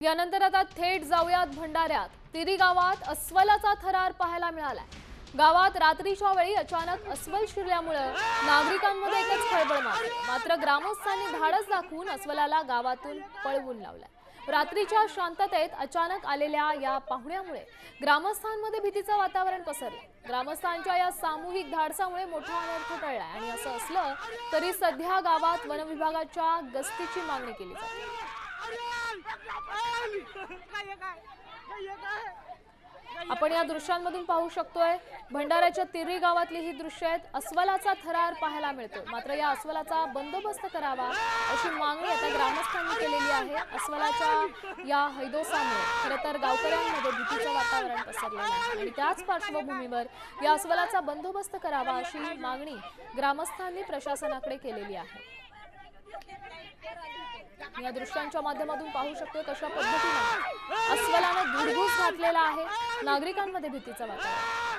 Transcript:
यानंतर आता थेट जाऊयात भंडाऱ्यात। तिरी गावात अस्वलाचा थरार पाहायला मिळालाय। गावात रात्रीच्या वेळी अचानक अस्वल शिरल्यामुळे नागरिकांमध्ये एकच खळबळ माजली। मात्र ग्रामस्थांनी धाडस दाखवून अस्वलाला गावातून पळवून लावलंय। रात्रीच्या शांततेत अचानक आलेल्या या पाहुण्यामुळे ग्रामस्थांमध्ये भीतीचं वातावरण पसरलंय। ग्रामस्थांच्या या सामूहिक धाडसामुळे मोठा अनर्थ टळलाय आणि असं असलं तरी सध्या गावात वनविभागाच्या गस्तीची मागणी केली जाते। आपण या दृश्यांमधून पाहू शकतोय भंडाऱ्याच्या तिरी गावातली ही दृश्य आहेत। अस्वलाचा थरार पाहायला मिळतो, मात्र या अस्वलाचा बंदोबस्त करावा अशी मागणी आता ग्रामस्थांनी केलेली आहे। अस्वलाच्या या हैदोसामुळे खरं तर गावकऱ्यांमध्ये भीतीचं वातावरण पसरलेलं आहे आणि त्याच पार्श्वभूमीवर या अस्वलाचा बंदोबस्त करावा अशी मागणी ग्रामस्थांनी प्रशासनाकडे केलेली आहे। या दृश्यांच्या माध्यमातून पाहू शकतो कशा पद्धतीने अस्वलाने धुडगूस घातलेला आहे। नागरिकांमध्ये भीतीचं वातावरण।